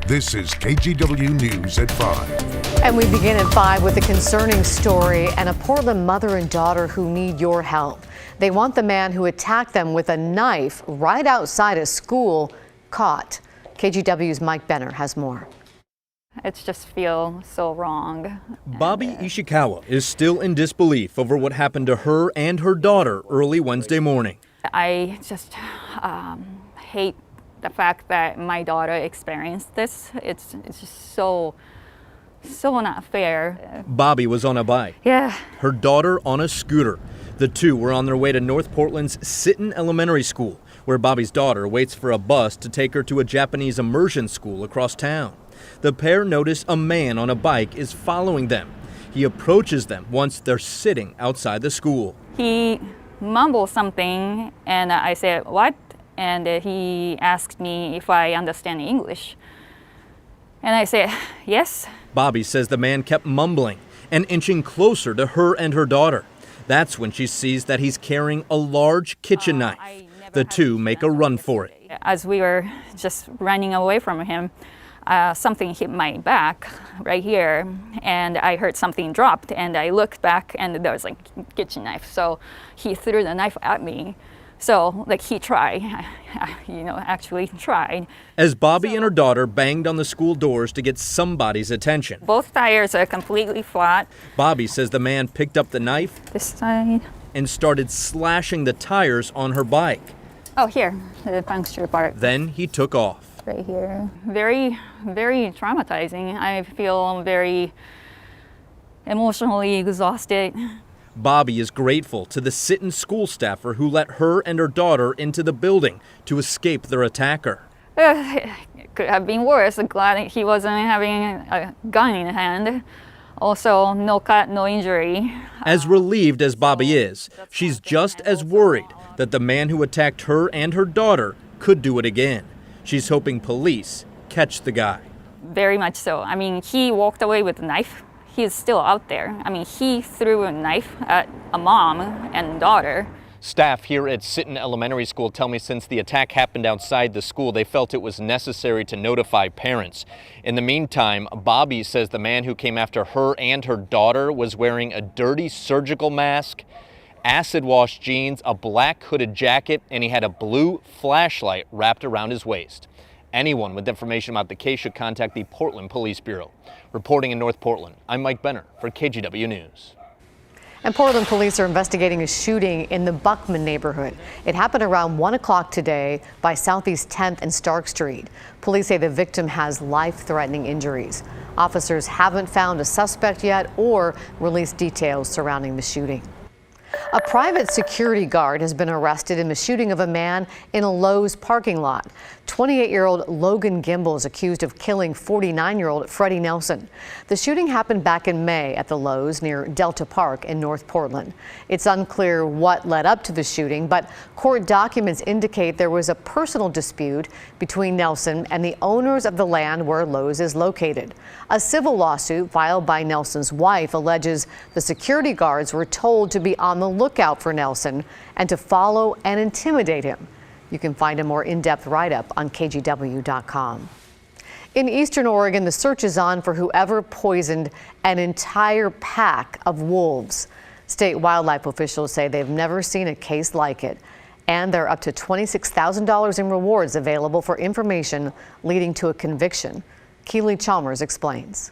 This is KGW News at 5. And we begin at 5 with a concerning story and a Portland mother and daughter who need your help. They want the man who attacked them with a knife right outside a school caught. KGW's Mike Benner has more. It just feels so wrong. Bobby Ishikawa is still in disbelief over what happened to her and her daughter early Wednesday morning. I just hate the fact that my daughter experienced this. It's just so not fair. Bobby was on a bike. Yeah. Her daughter on a scooter. The two were on their way to North Portland's Sitton Elementary School, where Bobby's daughter waits for a bus to take her to a Japanese immersion school across town. The pair notice a man on a bike is following them. He approaches them once they're sitting outside the school. He mumbled something and I said, "What?" And he asked me if I understand English. And I said, "Yes." Bobby says the man kept mumbling and inching closer to her and her daughter. That's when she sees that he's carrying a large kitchen knife. The two make a run for it. As we were just running away from him, something hit my back right here, and I heard something dropped, and I looked back, and there was like a kitchen knife. So he threw the knife at me. So, he tried, actually tried. As Bobby and her daughter banged on the school doors to get somebody's attention. Both tires are completely flat. Bobby says the man picked up the knife This side. and started slashing the tires on her bike. Oh, here, the puncture part. Then he took off. Right here. Very, very traumatizing. I feel very emotionally exhausted. Bobby is grateful to the Sitton school staffer who let her and her daughter into the building to escape their attacker. It could have been worse. Glad he wasn't having a gun in hand. Also, no cut, no injury. As relieved as Bobby is, she's just as worried that the man who attacked her and her daughter could do it again. She's hoping police catch the guy. Very much so. I mean, he walked away with a knife. He's still out there. I mean, he threw a knife at a mom and daughter. Staff here at Sitton Elementary School tell me since the attack happened outside the school, they felt it was necessary to notify parents. In the meantime, Bobby says the man who came after her and her daughter was wearing a dirty surgical mask, acid-wash jeans, a black hooded jacket, and he had a blue flashlight wrapped around his waist. Anyone with information about the case should contact the Portland Police Bureau. Reporting in North Portland, I'm Mike Benner for KGW News. And Portland police are investigating a shooting in the Buckman neighborhood. It happened around 1 o'clock today by Southeast 10th and Stark Street. Police say the victim has life-threatening injuries. Officers haven't found a suspect yet or released details surrounding the shooting. A private security guard has been arrested in the shooting of a man in a Lowe's parking lot. 28-year-old Logan Gimble is accused of killing 49-year-old Freddie Nelson. The shooting happened back in May at the Lowe's near Delta Park in North Portland. It's unclear what led up to the shooting, but court documents indicate there was a personal dispute between Nelson and the owners of the land where Lowe's is located. A civil lawsuit filed by Nelson's wife alleges the security guards were told to be on the lookout for Nelson and to follow and intimidate him. You can find a more in-depth write-up on KGW.com. In eastern Oregon, the search is on for whoever poisoned an entire pack of wolves. State wildlife officials say they've never seen a case like it, and there are up to $26,000 in rewards available for information leading to a conviction. Keely Chalmers explains.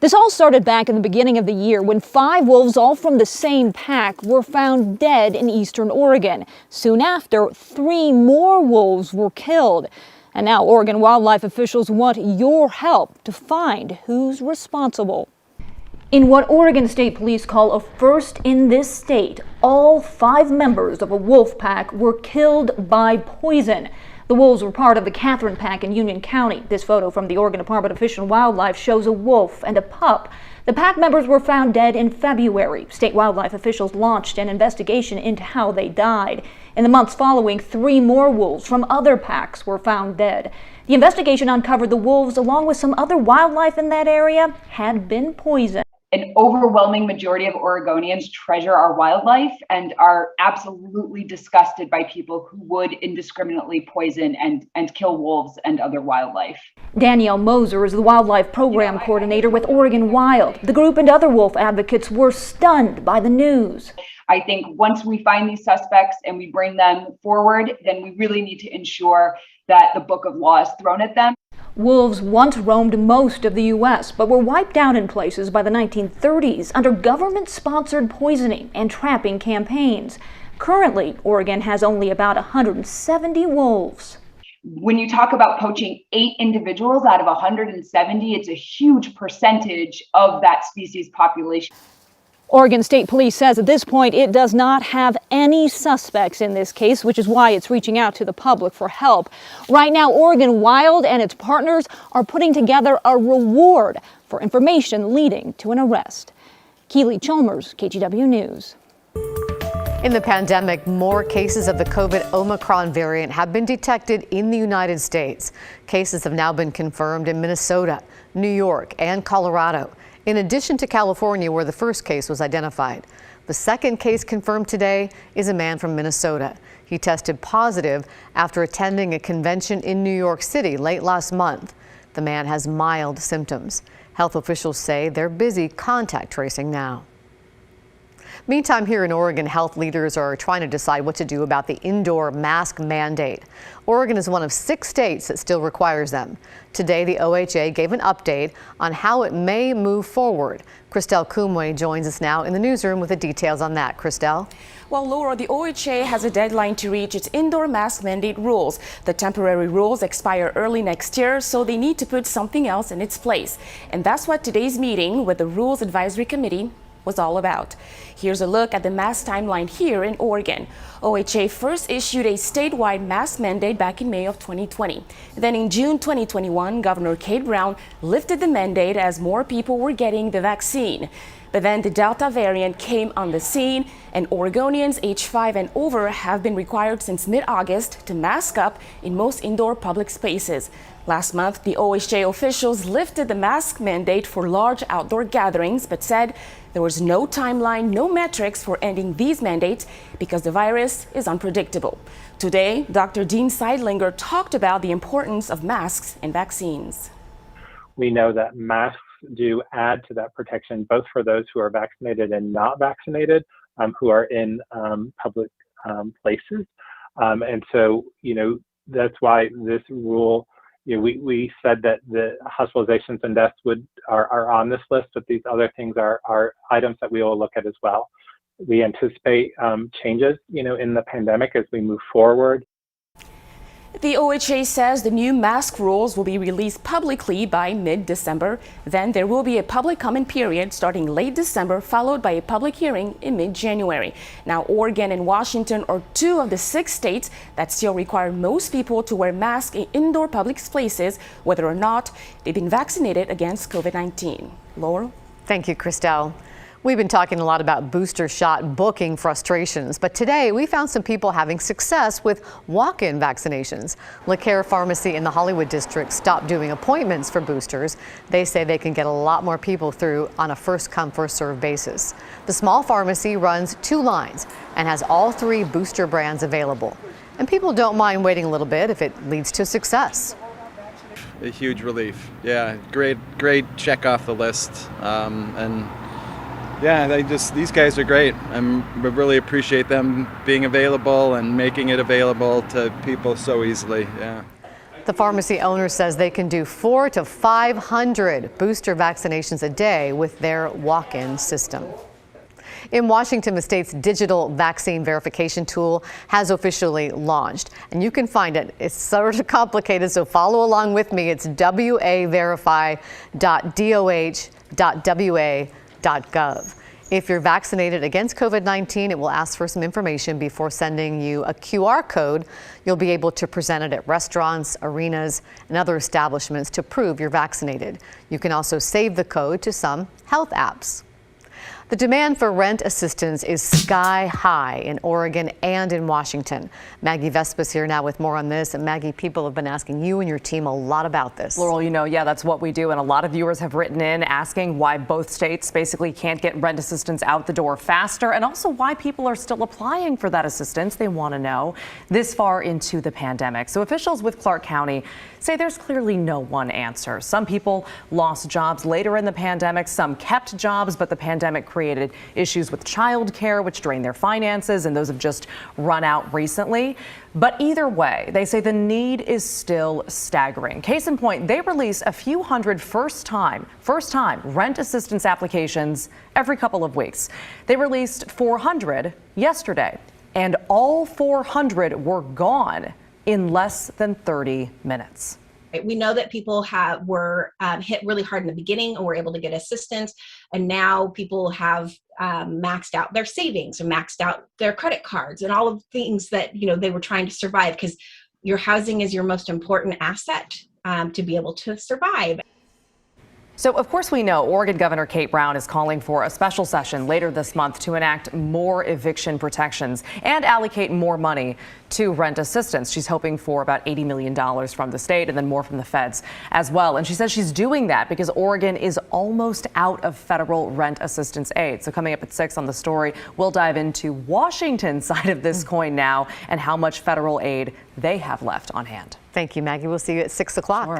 This all started back in the beginning of the year when 5 wolves, all from the same pack, were found dead in eastern Oregon. Soon after, 3 more wolves were killed. And now Oregon wildlife officials want your help to find who's responsible. In what Oregon State Police call a first in this state, all 5 members of a wolf pack were killed by poison. The wolves were part of the Catherine Pack in Union County. This photo from the Oregon Department of Fish and Wildlife shows a wolf and a pup. The pack members were found dead in February. State wildlife officials launched an investigation into how they died. In the months following, 3 more wolves from other packs were found dead. The investigation uncovered the wolves, along with some other wildlife in that area, had been poisoned. An overwhelming majority of Oregonians treasure our wildlife and are absolutely disgusted by people who would indiscriminately poison and kill wolves and other wildlife. Danielle Moser is the wildlife program coordinator with Oregon Wild. The group and other wolf advocates were stunned by the news. I think once we find these suspects and we bring them forward, then we really need to ensure that the book of law is thrown at them. Wolves once roamed most of the U.S., but were wiped out in places by the 1930s under government-sponsored poisoning and trapping campaigns. Currently, Oregon has only about 170 wolves. When you talk about poaching 8 individuals out of 170, it's a huge percentage of that species population. Oregon State Police says at this point it does not have any suspects in this case, which is why it's reaching out to the public for help. Right now, Oregon Wild and its partners are putting together a reward for information leading to an arrest. Keely Chalmers, KGW News. In the pandemic, more cases of the COVID Omicron variant have been detected in the United States. Cases have now been confirmed in Minnesota, New York, and Colorado, in addition to California, where the first case was identified. The second case confirmed today is a man from Minnesota. He tested positive after attending a convention in New York City late last month. The man has mild symptoms. Health officials say they're busy contact tracing now. Meantime, here in Oregon, health leaders are trying to decide what to do about the indoor mask mandate. Oregon is one of 6 states that still requires them. Today, the OHA gave an update on how it may move forward. Christelle Kumwe joins us now in the newsroom with the details on that. Christelle? Well, Laura, the OHA has a deadline to reach its indoor mask mandate rules. The temporary rules expire early next year, so they need to put something else in its place. And that's what today's meeting with the Rules Advisory Committee was all about. Here's a look at the mask timeline here in Oregon. OHA first issued a statewide mask mandate back in May of 2020. Then in June 2021, Governor Kate Brown lifted the mandate as more people were getting the vaccine. But then the Delta variant came on the scene, and Oregonians age 5 and over have been required since mid-August to mask up in most indoor public spaces. Last month, the OHA officials lifted the mask mandate for large outdoor gatherings, but said there was no timeline, no metrics for ending these mandates because the virus is unpredictable. Today, Dr. Dean Seidlinger talked about the importance of masks and vaccines. We know that masks do add to that protection, both for those who are vaccinated and not vaccinated, who are in public places. And so, that's why this rule, we said that the hospitalizations and deaths are on this list, but these other things are items that we will look at as well. We anticipate changes, in the pandemic as we move forward. The OHA says the new mask rules will be released publicly by mid-December. Then there will be a public comment period starting late December, followed by a public hearing in mid-January. Now, Oregon and Washington are 2 of the 6 states that still require most people to wear masks in indoor public places, whether or not they've been vaccinated against COVID-19. Laura? Thank you, Christelle. We've been talking a lot about booster shot booking frustrations, but today we found some people having success with walk-in vaccinations. LeCare Pharmacy in the Hollywood district stopped doing appointments for boosters. They say they can get a lot more people through on a first-come, first-served basis. The small pharmacy runs 2 lines and has all 3 booster brands available. And people don't mind waiting a little bit if it leads to success. A huge relief. Yeah, great check off the list. Yeah, these guys are great. We really appreciate them being available and making it available to people so easily. Yeah. The pharmacy owner says they can do 400 to 500 booster vaccinations a day with their walk-in system. In Washington, the state's digital vaccine verification tool has officially launched, and you can find it. It's sort of complicated, so follow along with me. It's waverify.doh.wa.gov. If you're vaccinated against COVID-19, it will ask for some information before sending you a QR code. You'll be able to present it at restaurants, arenas, and other establishments to prove you're vaccinated. You can also save the code to some health apps. The demand for rent assistance is sky high in Oregon and in Washington. Maggie Vespa's here now with more on this. And Maggie, people have been asking you and your team a lot about this. Laurel, yeah, that's what we do. And a lot of viewers have written in asking why both states basically can't get rent assistance out the door faster, and also why people are still applying for that assistance. They want to know this far into the pandemic. So officials with Clark County say there's clearly no one answer. Some people lost jobs later in the pandemic. Some kept jobs, but the pandemic created issues with childcare, which drained their finances, and those have just run out recently. But either way, they say the need is still staggering. Case in point, they release a few hundred first-time rent assistance applications every couple of weeks. They released 400 yesterday, and all 400 were gone in less than 30 minutes. We know that people were hit really hard in the beginning and were able to get assistance. And now people have maxed out their savings and maxed out their credit cards and all of the things that, they were trying to survive, because your housing is your most important asset to be able to survive. So, of course, we know Oregon Governor Kate Brown is calling for a special session later this month to enact more eviction protections and allocate more money to rent assistance. She's hoping for about $80 million from the state and then more from the feds as well. And she says she's doing that because Oregon is almost out of federal rent assistance aid. So coming up at 6 on The Story, we'll dive into Washington's side of this coin now and how much federal aid they have left on hand. Thank you, Maggie. We'll see you at 6 o'clock. Sure.